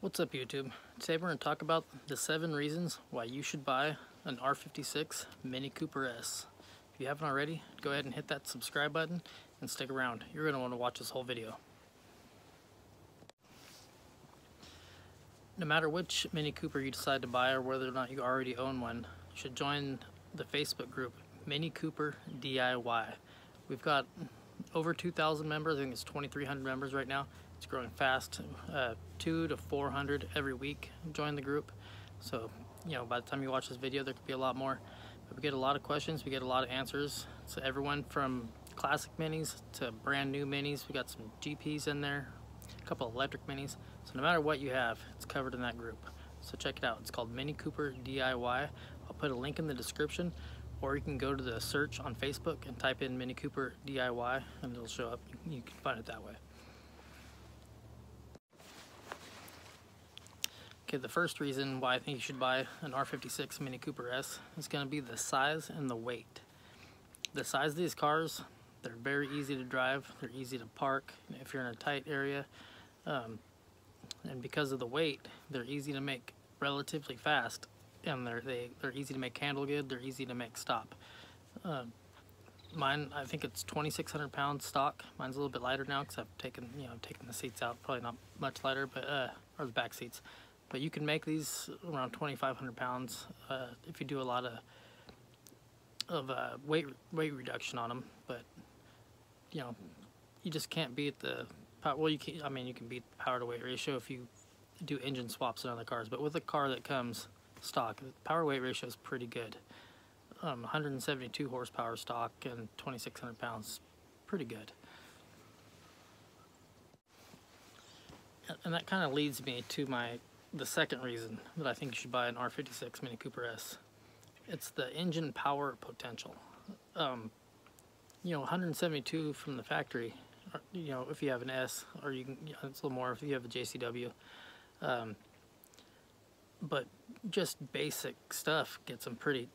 What's up YouTube? Today we're going to talk about the 7 reasons why you should buy an R56 Mini Cooper S. If you haven't already, go ahead and hit that subscribe button and stick around. You're going to want to watch this whole video. No matter which Mini Cooper you decide to buy or whether or not you already own one, you should join the Facebook group Mini Cooper DIY. We've got over 2,000 members. I think it's 2,300 members right now. It's growing fast, 200 to 400 every week join the group. So, by the time you watch this video, there could be a lot more. But we get a lot of questions, we get a lot of answers. So everyone from classic minis to brand new minis. We got some GPs in there, a couple electric minis. So no matter what you have, it's covered in that group. So check it out. It's called Mini Cooper DIY. I'll put a link in the description, or you can go to the search on Facebook and type in Mini Cooper DIY and it'll show up. You can find it that way. Okay, the first reason why I think you should buy an R56 Mini Cooper S is going to be the size and the weight. The size of these cars, they're very easy to drive, they're easy to park if you're in a tight area, and because of the weight, they're easy to make relatively fast, and they're easy to make handle good, they're easy to make stop. Mine, I think it's 2,600 pounds stock. Mine's a little bit lighter now because I've taken the seats out, probably not much lighter, but or the back seats. But you can make these around 2,500 pounds if you do a lot of weight reduction on them. But you just can't beat the power. Well, you can. I mean, you can beat the power to weight ratio if you do engine swaps in other cars. But with a car that comes stock, the power weight ratio is pretty good. 172 horsepower stock and 2,600 pounds, pretty good. And that kind of leads me to the second reason that I think you should buy an R56 Mini Cooper S. It's the engine power potential. 172 from the factory, if you have an S, or you can, it's a little more if you have a JCW. But just basic stuff gets them pretty,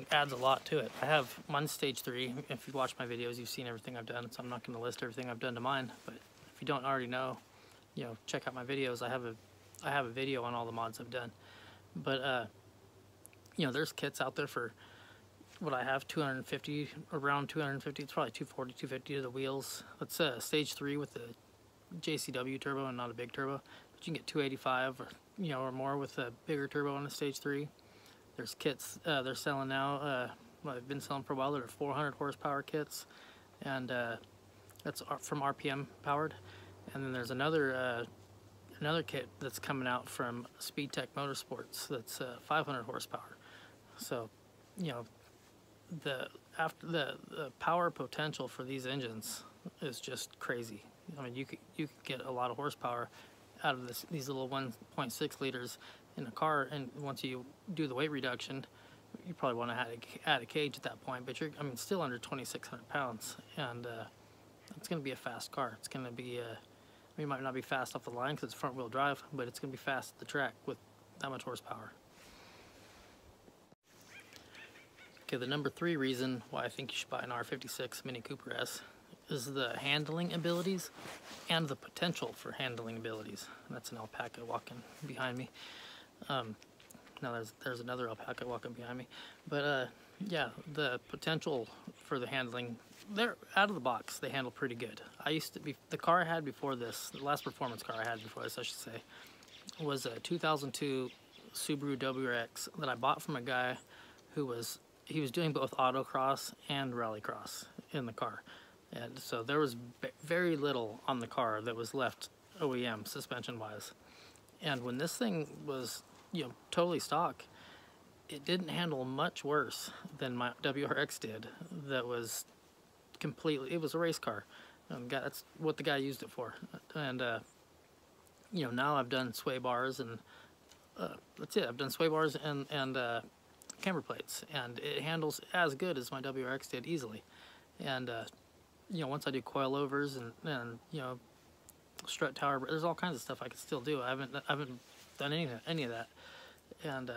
adds a lot to it. I have one stage 3. If you've watched my videos, you've seen everything I've done, so I'm not going to list everything I've done to mine. But if you don't already know, check out my videos. I have a video on all the mods I've done. But there's kits out there for what I have, 250, around 250. It's probably 240, 250 to the wheels. That's stage 3 with the JCW turbo and not a big turbo. But you can get 285 or more with a bigger turbo on a stage 3. There's kits they're selling now. I've been selling for a while. They're 400 horsepower kits, and that's from RPM powered. And then there's another kit that's coming out from SpeedTech Motorsports that's 500 horsepower. So, the power potential for these engines is just crazy. I mean, you could get a lot of horsepower out of these little 1.6 liters in a car, and once you do the weight reduction, you probably want to add a cage at that point. But still under 2,600 pounds, and it's going to be a fast car. It's going to be it might not be fast off the line because it's front wheel drive, but it's going to be fast at the track with that much horsepower. Okay, the number 3 reason why I think you should buy an R56 Mini Cooper S is the handling abilities and the potential for handling abilities. And that's an alpaca walking behind me. Now there's another alpaca walking behind me. But yeah, the potential for the handling, they're out of the box, they handle pretty good. The car I had before this, the last performance car I had before this, I should say, was a 2002 Subaru WRX that I bought from a guy who was doing both autocross and rallycross in the car. And so there was very little on the car that was left OEM suspension wise. And when this thing was totally stock, it didn't handle much worse than my WRX did. That was it was a race car. That's what the guy used it for. And now I've done sway bars, and that's it. I've done sway bars and camber plates, and it handles as good as my WRX did easily. And once I do coilovers and strut tower, there's all kinds of stuff I can still do. I haven't done any of that. And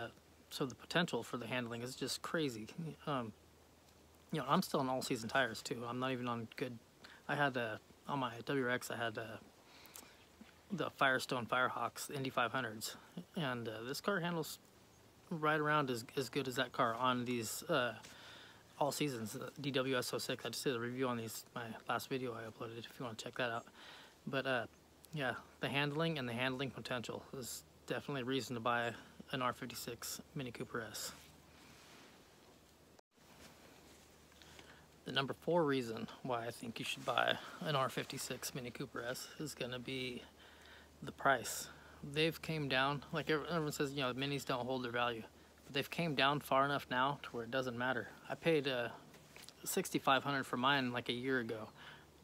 so the potential for the handling is just crazy. I'm still on all-season tires too. I'm not even on good. I had on my WRX, I had the Firestone Firehawks, the Indy 500s, and this car handles right around as good as that car on these all seasons. DWS 06, I just did a review on these, my last video I uploaded, if you want to check that out. But yeah, the handling and the handling potential is definitely a reason to buy an R56 Mini Cooper S. The number 4 reason why I think you should buy an R56 Mini Cooper S is going to be the price. They've came down, like everyone says, you know, minis don't hold their value, but they've came down far enough now to where it doesn't matter. I paid $6,500 for mine like a year ago,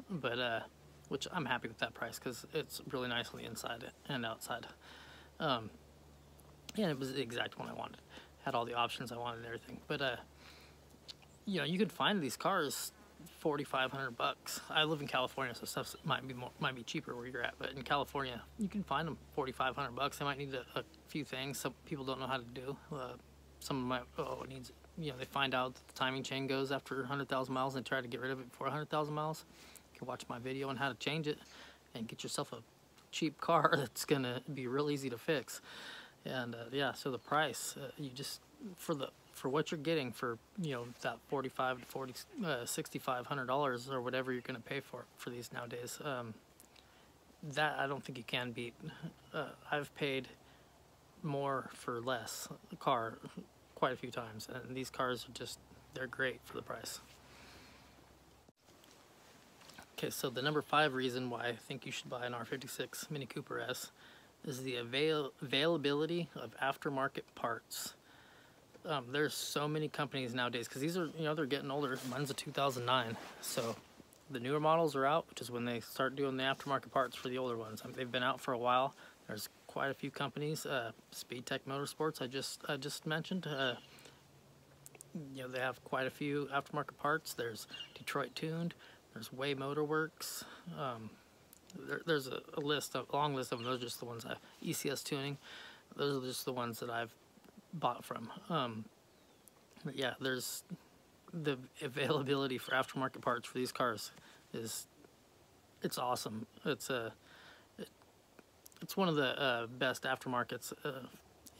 but which I'm happy with that price because it's really nice on the inside and outside. And it was the exact one I wanted. Had all the options I wanted and everything. But you know, you could find these cars $4,500. I live in California, so stuff might be cheaper where you're at. But in California, you can find them $4,500. They might need a few things. Some people don't know how to do. Some might it needs. You know, they find out that the timing chain goes after 100,000 miles and try to get rid of it before 100,000 miles. You can watch my video on how to change it and get yourself a cheap car that's gonna be real easy to fix. And yeah, so the price, you just for what you're getting for, you know, that $4,500 to $6,500 or whatever you're gonna pay for these nowadays, that I don't think you can beat. I've paid more for less car quite a few times, and these cars are just, they're great for the price. Okay, so the number 5 reason why I think you should buy an R56 Mini Cooper S is the availability of aftermarket parts. There's so many companies nowadays, because these are, you know, they're getting older. Mine's a 2009, so the newer models are out, which is when they start doing the aftermarket parts for the older ones. I mean, they've been out for a while. There's quite a few companies. Speed Tech Motorsports, I just mentioned. You know, they have quite a few aftermarket parts. There's Detroit Tuned. There's Way Motor Works. There's a long list of them. Those are just the ones ECS Tuning. Those are just the ones that I've bought from. But yeah, there's the availability for aftermarket parts for these cars it's awesome. It's one of the best aftermarkets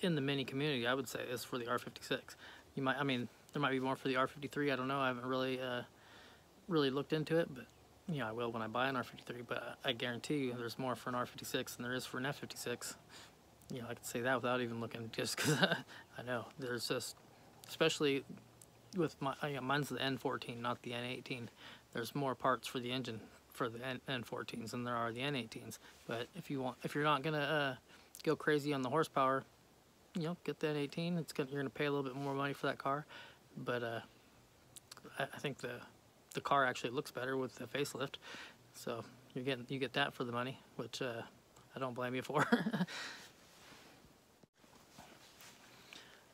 in the Mini community, I would say, is for the R56. I mean, there might be more for the R53. I don't know. I haven't really looked into it, but you know, I will when I buy an R53. But I guarantee you, there's more for an R56 than there is for an F56. You know, I could say that without even looking, just because I know there's just, especially with my, mine's the N14, not the N18. There's more parts for the engine for the N14s than there are the N18s. But if you're not gonna go crazy on the horsepower, you know, get the N18. You're gonna pay a little bit more money for that car, but I think the car actually looks better with the facelift. So you get that for the money, which I don't blame you for.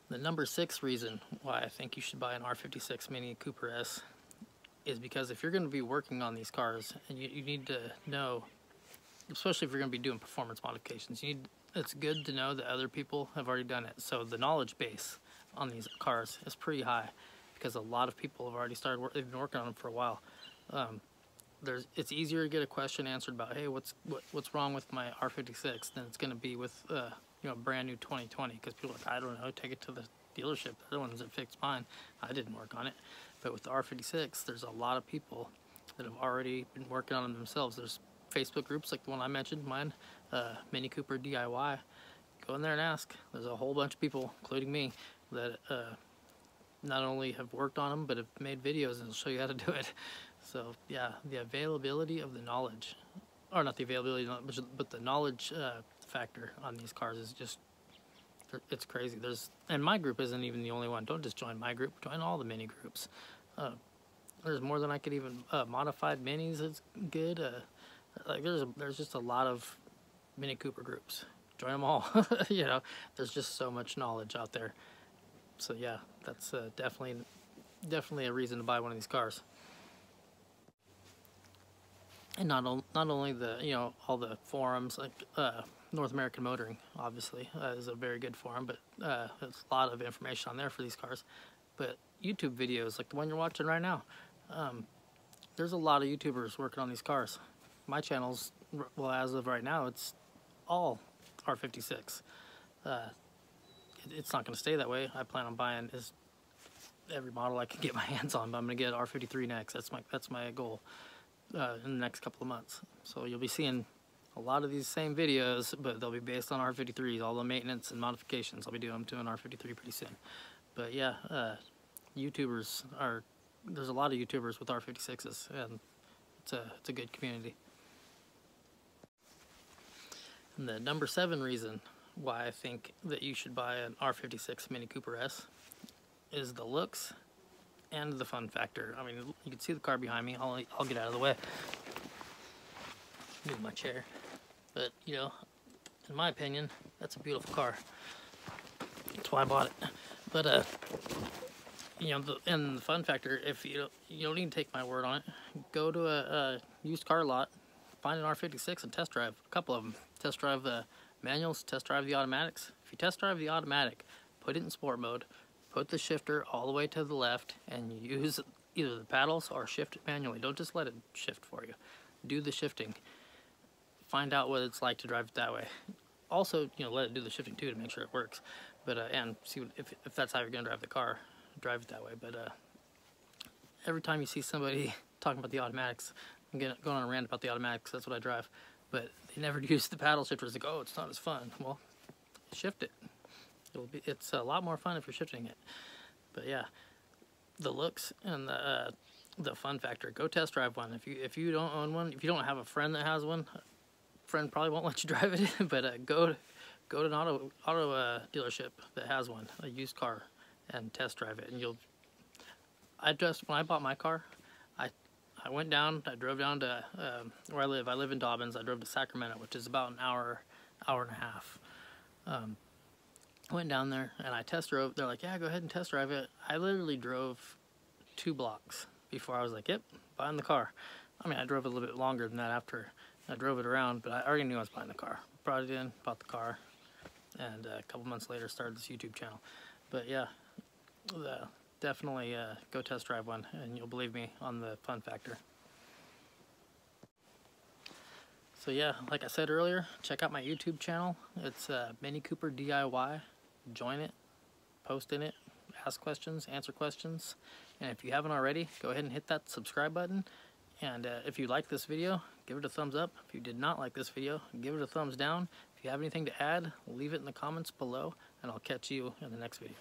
The number 6 reason why I think you should buy an R56 Mini Cooper S is because if you're going to be working on these cars, and you need to know, especially if you're going to be doing performance modifications, it's good to know that other people have already done it. So the knowledge base on these cars is pretty high, because a lot of people have already started they've been working on them for a while. It's easier to get a question answered about, hey, what's wrong with my R56 than it's going to be with you know, brand new 2020, because people are like, I don't know, take it to the dealership. They're the ones that fixed mine. I didn't work on it. But with the R56, there's a lot of people that have already been working on them themselves. There's Facebook groups like the one I mentioned, mine, Mini Cooper DIY. Go in there and ask. There's a whole bunch of people, including me, that not only have worked on them, but have made videos and will show you how to do it. So yeah, the availability of the knowledge, or not the availability, but the knowledge factor on these cars is just, it's crazy. And my group isn't even the only one. Don't just join my group, join all the Mini groups. There's more than I could even, modified minis is good. Like there's just a lot of Mini Cooper groups. Join them all. You know, there's just so much knowledge out there. So yeah, that's definitely a reason to buy one of these cars. And not only the, you know, all the forums, like North American Motoring, obviously, is a very good forum, but there's a lot of information on there for these cars. But YouTube videos, like the one you're watching right now, there's a lot of YouTubers working on these cars. My channel's, well, as of right now, it's all R56. It's not going to stay that way. I plan on buying every model I can get my hands on, but I'm going to get R53 next. That's my goal in the next couple of months. So you'll be seeing a lot of these same videos, but they'll be based on R53s. All the maintenance and modifications I'll be doing to an R53 pretty soon. But yeah, there's a lot of YouTubers with R56s, and it's a good community. And the number 7 reason why I think that you should buy an R56 Mini Cooper S is the looks and the fun factor. I mean, you can see the car behind me. I'll get out of the way. Move my chair. But, you know, in my opinion, that's a beautiful car. That's why I bought it. But, you know, and the fun factor, if you don't need to take my word on it, go to a used car lot, find an R56 and test drive a couple of them. Test drive the manuals, test drive the automatics. If you test drive the automatic, put it in sport mode, put the shifter all the way to the left, and use either the paddles or shift it manually. Don't just let it shift for you. Do the shifting. Find out what it's like to drive it that way. Also, you know, let it do the shifting too to make sure it works. But and see if that's how you're gonna drive the car, drive it that way. But every time you see somebody talking about the automatics, I'm going on a rant about the automatics. That's what I drive. But they never use the paddle shifters. Like, oh, it's not as fun. Well, shift it. It's a lot more fun if you're shifting it. But yeah, the looks and the fun factor. Go test drive one. If you don't own one, if you don't have a friend that has one, friend probably won't let you drive it. But go to an auto dealership that has one, a used car, and test drive it. And when I bought my car, I went down. I drove down to where I live. I live in Dobbins. I drove to Sacramento, which is about an hour and a half. I went down there and I test drove. They're like, yeah, go ahead and test drive it. I literally drove 2 blocks before I was like, yep, buying the car. I mean, I drove a little bit longer than that after I drove it around, but I already knew I was buying the car. Brought it in, bought the car, and a couple months later started this YouTube channel. But yeah, definitely go test drive one, and you'll believe me on the fun factor. So yeah, like I said earlier, check out my YouTube channel. It's Mini Cooper DIY. Join it, post in it, ask questions, answer questions. And if you haven't already, go ahead and hit that subscribe button. And if you like this video, give it a thumbs up. If you did not like this video, give it a thumbs down. If you have anything to add, leave it in the comments below, and I'll catch you in the next video.